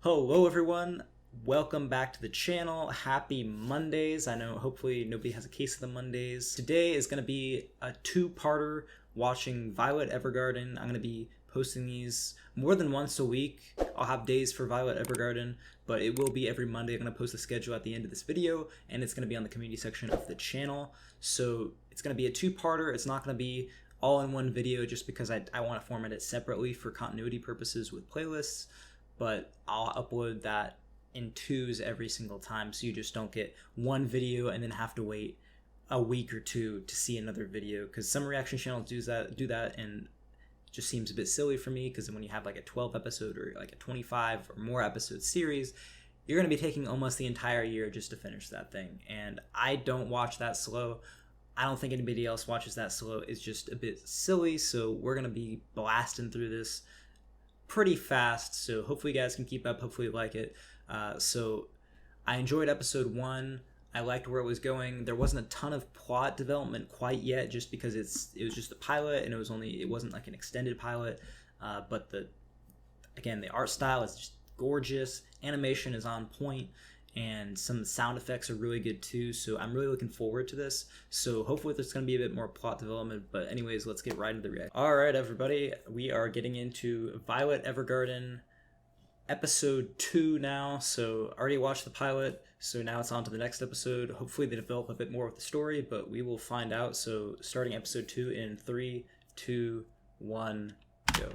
Hello everyone, welcome back to the channel. Happy Mondays. I know hopefully nobody has a case of the Mondays. Today is going to be a two-parter watching Violet Evergarden. I'm going to be posting these more than once a week. I'll have days for Violet Evergarden, but it will be every Monday. I'm going to post the schedule at the end of this video, and it's going to be on the community section of the channel. So it's going to be a two-parter. It's not going to be all in one video just because I want to format it separately for continuity purposes with playlists. But I'll upload that in twos every single time, so you just don't get one video and then have to wait a week or two to see another video, because some reaction channels do that and it just seems a bit silly for me, because when you have like a 12 episode or like a 25 or more episode series, you're going to be taking almost the entire year just to finish that thing, and I don't watch that slow. I don't think anybody else watches that slow. It's just a bit silly, so we're going to be blasting through this pretty fast, so hopefully you guys can keep up. Hopefully you like it. So I enjoyed episode 1. I liked where it was going. There wasn't a ton of plot development quite yet, just because it was just a pilot, and it wasn't like an extended pilot. But the art style is just gorgeous. Animation is on point, and some sound effects are really good too, so I'm really looking forward to this. So hopefully there's going to be a bit more plot development, but anyways, let's get right into the reaction. Alright everybody, we are getting into Violet Evergarden episode 2 now. So I already watched the pilot, so now it's on to the next episode. Hopefully they develop a bit more with the story, but we will find out. So starting episode 2 in 3, 2, 1, go.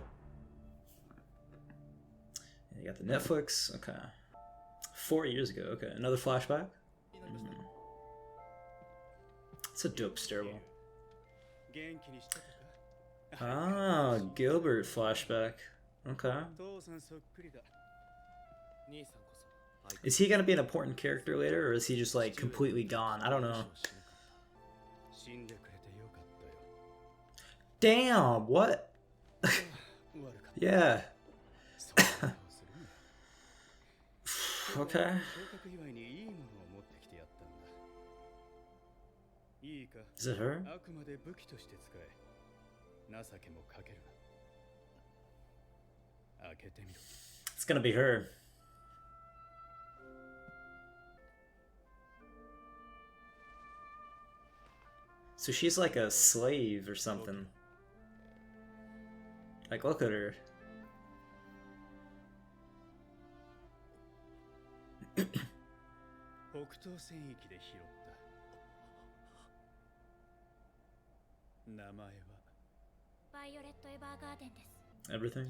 And you got the Netflix, okay. 4 years ago, okay. Another flashback? It's a dope stairwell. Ah, Gilbert flashback. Okay. Is he gonna be an important character later, or is he just like completely gone? I don't know. Damn, what? Yeah. Okay. Is it her? It's gonna be her. So she's like a slave or something. Like, look at her. Violet Evergarden. Everything?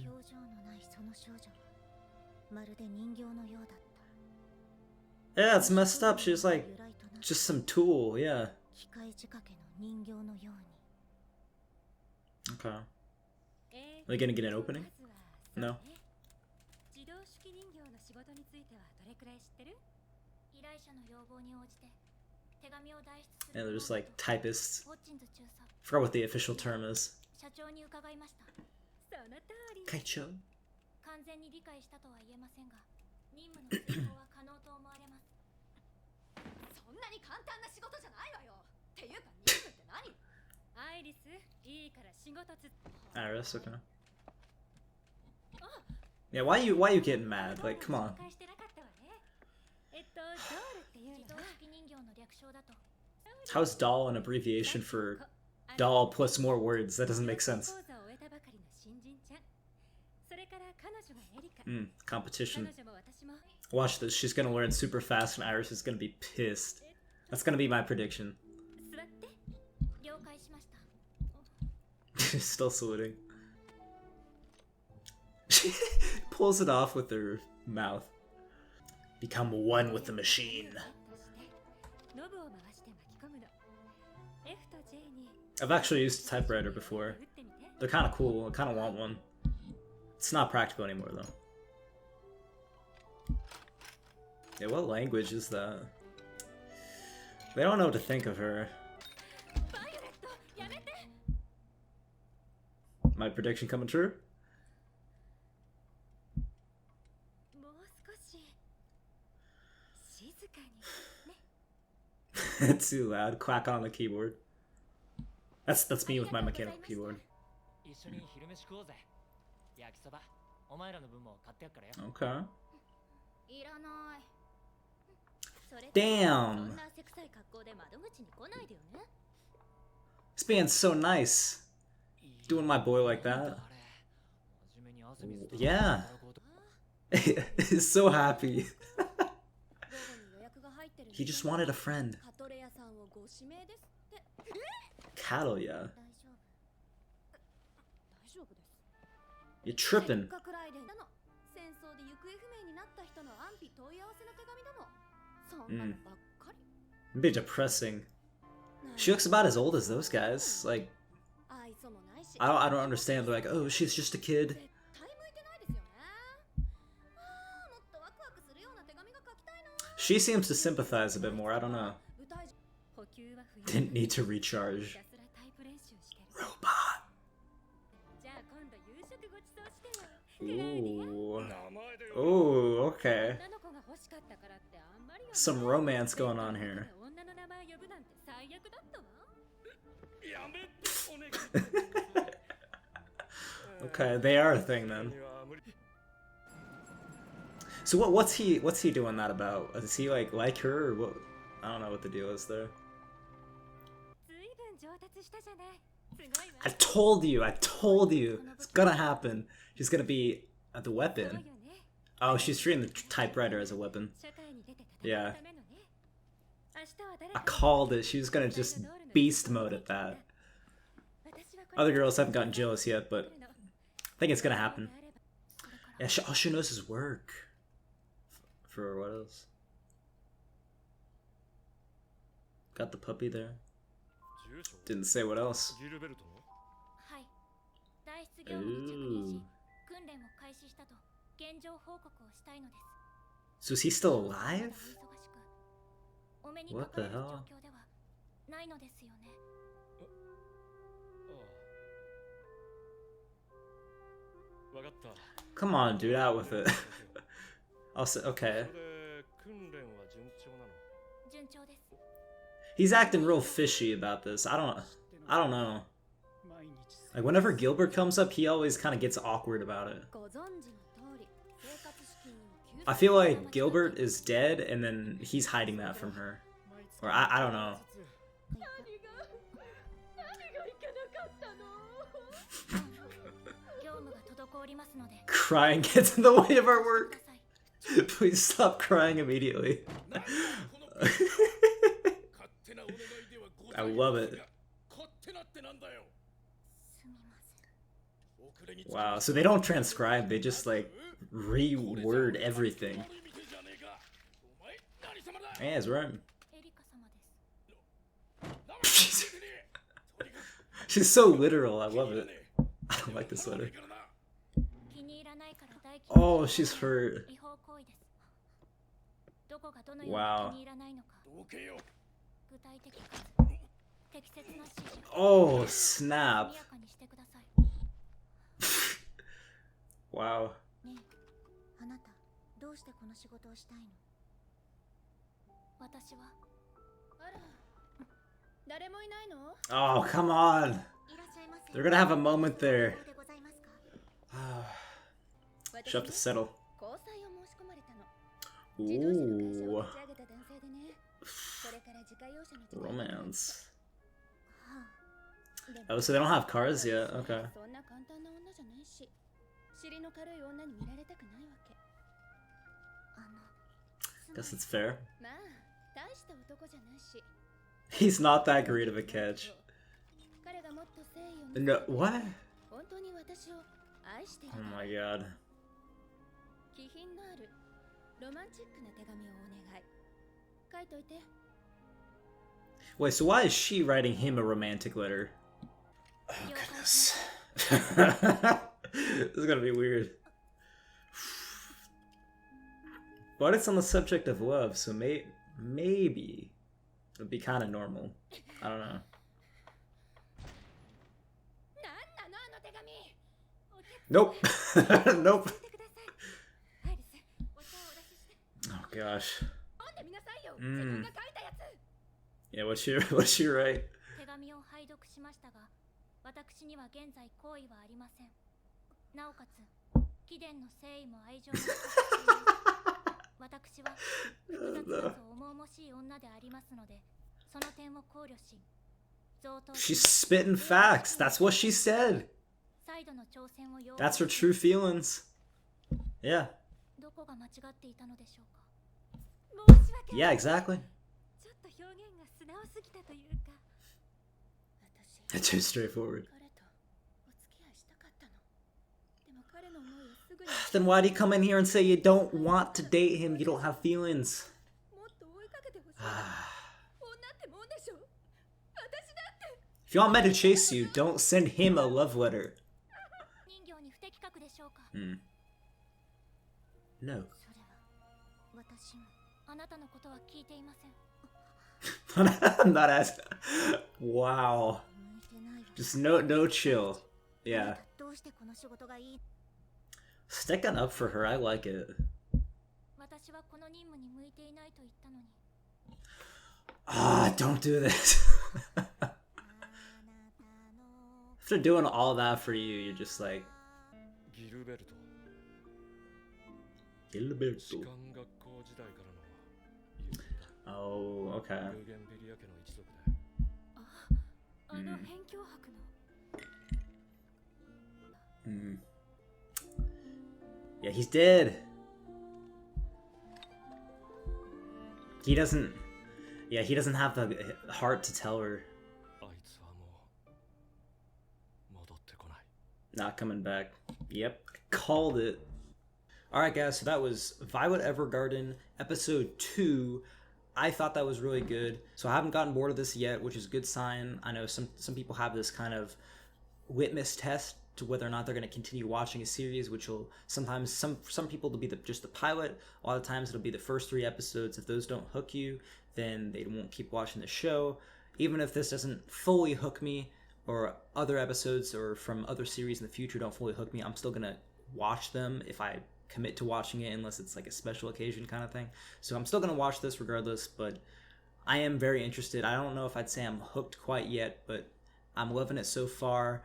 Yeah, it's messed up. She's like just some tool, yeah. Okay. Are they gonna get an opening? No. Yeah, they're just like typists. Forgot what the official term is. Kaicho? Iris, okay. Yeah, why you getting mad? Like, come on. How's doll an abbreviation for doll plus more words? That doesn't make sense. Competition. Watch this, she's gonna learn super fast and Iris is gonna be pissed. That's gonna be my prediction. She's still saluting. She pulls it off with her mouth. Become one with the machine. I've actually used a typewriter before. They're kind of cool. I kind of want one. It's not practical anymore though. Yeah, what language is that? They don't know what to think of her. My prediction coming true? It's too loud. Clack on the keyboard. That's me with my mechanical keyboard. Okay. Damn. This man's so nice. Doing my boy like that. Yeah. He's so happy. He just wanted a friend. Cattle, yeah. You're tripping. A bit depressing. She looks about as old as those guys. Like, I don't understand. They're like, oh, she's just a kid. She seems to sympathize a bit more. I don't know. Didn't need to recharge. Robot. Ooh. Ooh, okay. Some romance going on here. Okay, they are a thing then. So what's he doing that about? Is he like her or what? I don't know what the deal is there. I told you, it's gonna happen. She's gonna be the weapon. Oh, she's treating the typewriter as a weapon. Yeah. I called it. She was gonna just beast mode at that. Other girls haven't gotten jealous yet, but I think it's gonna happen. Yeah, all she knows is work. For what else? Got the puppy there. Didn't say what else. Ooh. So is he still alive? What the hell? Come on, dude, out with it. I'll say, okay. He's acting real fishy about this. I don't know. Like whenever Gilbert comes up, he always kind of gets awkward about it. I feel like Gilbert is dead and then he's hiding that from her. Or I don't know. Crying gets in the way of our work. Please stop crying immediately. I love it. Wow, so they don't transcribe, they just like reword everything. Yeah, it's right. She's so literal, I love it. I don't like this letter. Oh, she's hurt. Wow. Oh, snap. Wow. Oh, come on. They're gonna have a moment there. She'll have to settle. Ooh. Romance. Oh, so they don't have cars yet? Okay. Guess it's fair. He's not that great of a catch. No, what? Oh my god. Wait, so why is she writing him a romantic letter? Oh goodness. This is gonna be weird. But it's on the subject of love, so maybe it'd be kind of normal. I don't know. Nope. Nope. Oh gosh. Yeah, what's she write? She's spitting facts. That's what she said. That's her true feelings. Yeah. Yeah, exactly. It's too straightforward. Then why do you come in here and say you don't want to date him? You don't have feelings. If you want men to chase you, don't send him a love letter. No. I'm not asking. Wow. Just no chill. Yeah. Sticking up for her, I like it. Don't do this. After doing all that for you, you're just like... Gilberto. Oh, okay. Yeah, he's dead. He doesn't have the heart to tell her. Not coming back. Yep, called it. Alright guys, so that was Violet Evergarden, episode 2. I thought that was really good. So I haven't gotten bored of this yet, which is a good sign. I know some people have this kind of litmus test to whether or not they're going to continue watching a series, which will sometimes, some people it'll be just the pilot. A lot of times it'll be the first 3 episodes. If those don't hook you, then they won't keep watching the show. Even if this doesn't fully hook me, or other episodes or from other series in the future don't fully hook me, I'm still going to watch them if I commit to watching it, unless it's like a special occasion kind of thing. So I'm still going to watch this regardless, but I am very interested. I don't know if I'd say I'm hooked quite yet, but I'm loving it so far.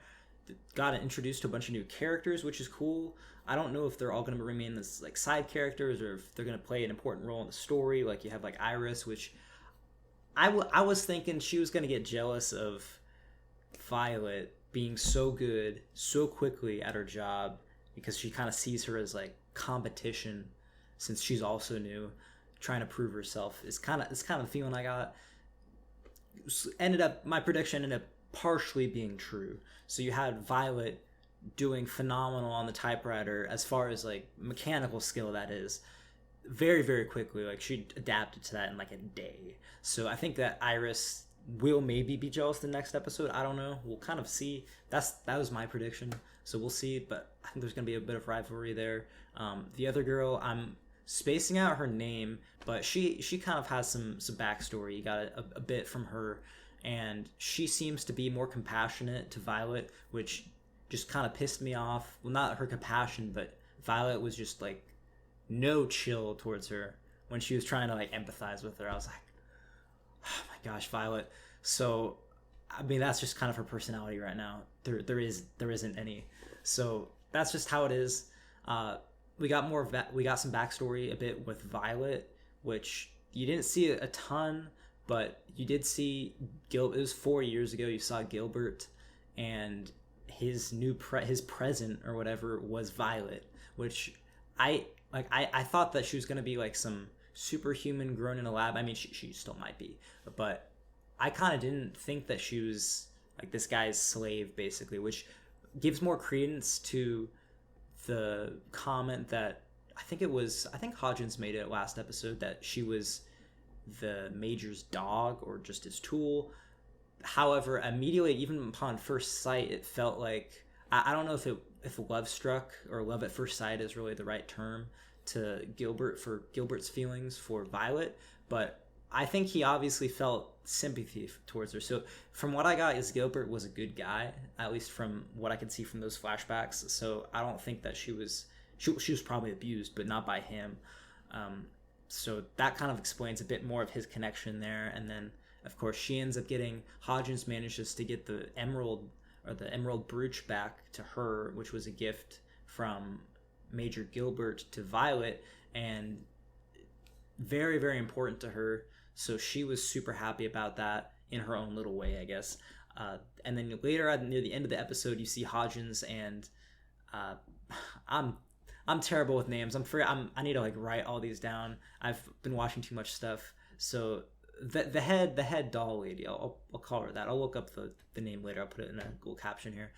Got introduced to a bunch of new characters, which is cool. I don't know if they're all going to remain as like side characters or if they're going to play an important role in the story. Like you have like Iris, which I was thinking she was going to get jealous of Violet being so good so quickly at her job, because she kind of sees her as like competition since she's also new, trying to prove herself. It's kind of the feeling I got. My prediction ended up partially being true. So you had Violet doing phenomenal on the typewriter as far as like mechanical skill, that is, very very quickly. Like she adapted to that in like a day. So I think that Iris will maybe be jealous the next episode. I don't know, we'll kind of see. That was my prediction, so we'll see. But I think there's gonna be a bit of rivalry there. The other girl, I'm spacing out her name, but she kind of has some backstory. You got a bit from her, and she seems to be more compassionate to Violet, which just kind of pissed me off. Well, not her compassion, but Violet was just like no chill towards her when she was trying to like empathize with her. I was like, oh my gosh, Violet. So I mean, that's just kind of her personality right now. There isn't any. So that's just how it is. We got some backstory a bit with Violet, which you didn't see a ton, but you did see it was 4 years ago. You saw Gilbert, and his present or whatever was Violet, which I thought that she was gonna be like some superhuman grown in a lab. I mean, she still might be, but I kind of didn't think that she was like this guy's slave, basically, which gives more credence to the comment that I think Hodgins made it last episode, that she was the Major's dog or just his tool. However, immediately, even upon first sight, it felt like, I don't know if love struck or love at first sight is really the right term to Gilbert for Gilbert's feelings for Violet, but I think he obviously felt sympathy towards her. So from what I got is Gilbert was a good guy, at least from what I could see from those flashbacks. So I don't think that she was probably abused, but not by him. So that kind of explains a bit more of his connection there. And then of course she ends up Hodgins manages to get the emerald brooch back to her, which was a gift from Major Gilbert to Violet, and very very important to her. So she was super happy about that in her own little way, I guess. And then later, near the end of the episode, you see Hodgins and uh, I'm terrible with names. I need to like write all these down. I've been watching too much stuff. So the head doll lady, I'll call her that. I'll look up the name later. I'll put it in a Google caption here.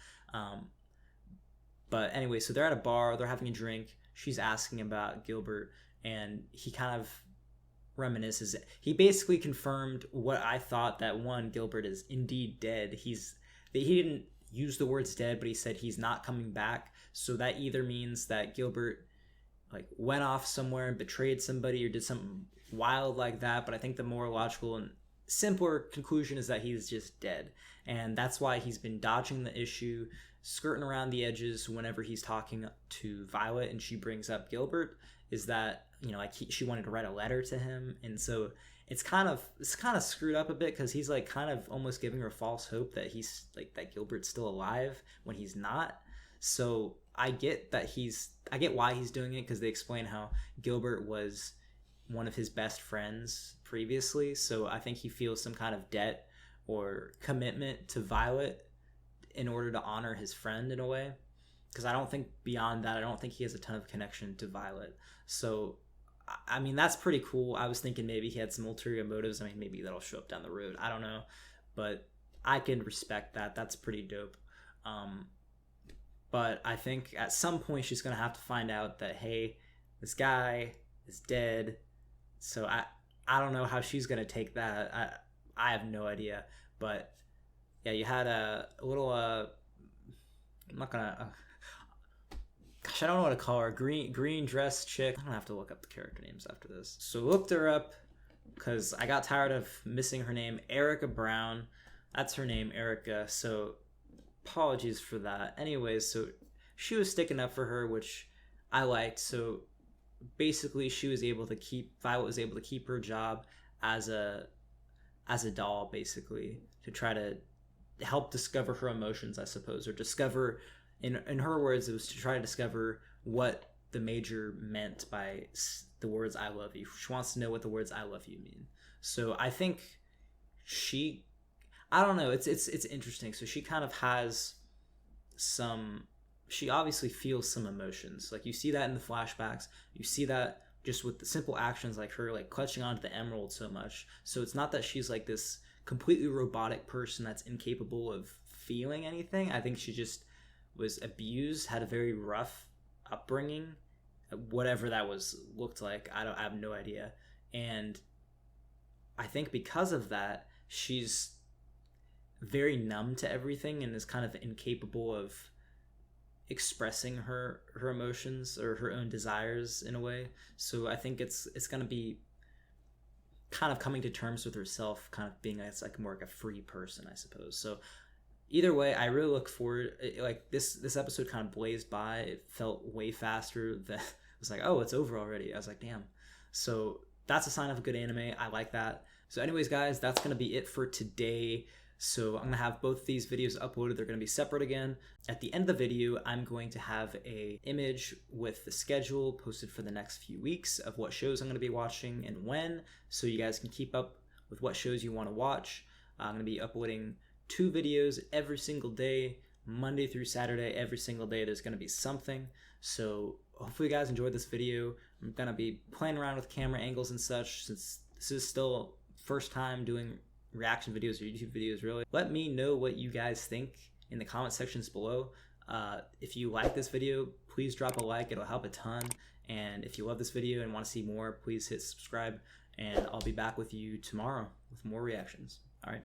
But anyway, so they're at a bar. They're having a drink. She's asking about Gilbert, and he kind of reminisces. He basically confirmed what I thought, that one, Gilbert is indeed dead. He didn't use the words dead, but he said he's not coming back. So that either means that Gilbert like went off somewhere and betrayed somebody or did something wild like that. But I think the more logical and simpler conclusion is that he's just dead, and that's why he's been dodging the issue, skirting around the edges whenever he's talking to Violet and she brings up Gilbert. Is that, you know, like she wanted to write a letter to him, and so it's kind of screwed up a bit because he's like kind of almost giving her false hope that he's like that Gilbert's still alive when he's not. So I get why he's doing it, because they explain how Gilbert was one of his best friends previously. So I think he feels some kind of debt or commitment to Violet in order to honor his friend in a way. Because I don't think beyond that, I don't think he has a ton of connection to Violet. So, I mean, that's pretty cool. I was thinking maybe he had some ulterior motives. I mean, maybe that'll show up down the road. I don't know. But I can respect that. That's pretty dope. But I think at some point she's going to have to find out that, hey, this guy is dead. So I don't know how she's going to take that. I have no idea. But yeah, you had a little, I'm not going to, gosh, I don't know what to call her. Green dress chick. I don't have to look up the character names after this. So looked her up because I got tired of missing her name. Erica Brown. That's her name, Erica. So apologies for that. Anyways, so she was sticking up for her, which I liked. So basically Violet was able to keep her job as a doll, basically, to try to help discover her emotions, I suppose, or discover, in her words, it was to try to discover what the Major meant by the words "I love you." She wants to know what the words "I love you" mean. So I think I don't know. It's interesting. So she kind of has she obviously feels some emotions. Like you see that in the flashbacks. You see that just with the simple actions, like her like clutching onto the emerald so much. So it's not that she's like this completely robotic person that's incapable of feeling anything. I think she just was abused, had a very rough upbringing, whatever that looked like. I have no idea. And I think because of that, she's very numb to everything and is kind of incapable of expressing her emotions or her own desires in a way. So I think it's going to be kind of coming to terms with herself, kind of being like more like a free person, I suppose. So either way, I really look forward. Like this episode kind of blazed by. It felt way faster. It was like, oh, it's over already. I was like, damn. So that's a sign of a good anime. I like that. So anyways, guys, that's going to be it for today. So I'm going to have both these videos uploaded. They're going to be separate again. At the end of the video, I'm going to have a image with the schedule posted for the next few weeks of what shows I'm going to be watching and when, so you guys can keep up with what shows you want to watch. I'm going to be uploading 2 videos every single day, Monday through Saturday. Every single day there's going to be something. So hopefully you guys enjoyed this video. I'm going to be playing around with camera angles and such, since this is still first time doing reaction videos or YouTube videos, really. Let me know what you guys think in the comment sections below. If you like this video, please drop a like. It'll help a ton. And if you love this video and want to see more, please hit subscribe. And I'll be back with you tomorrow with more reactions. All right.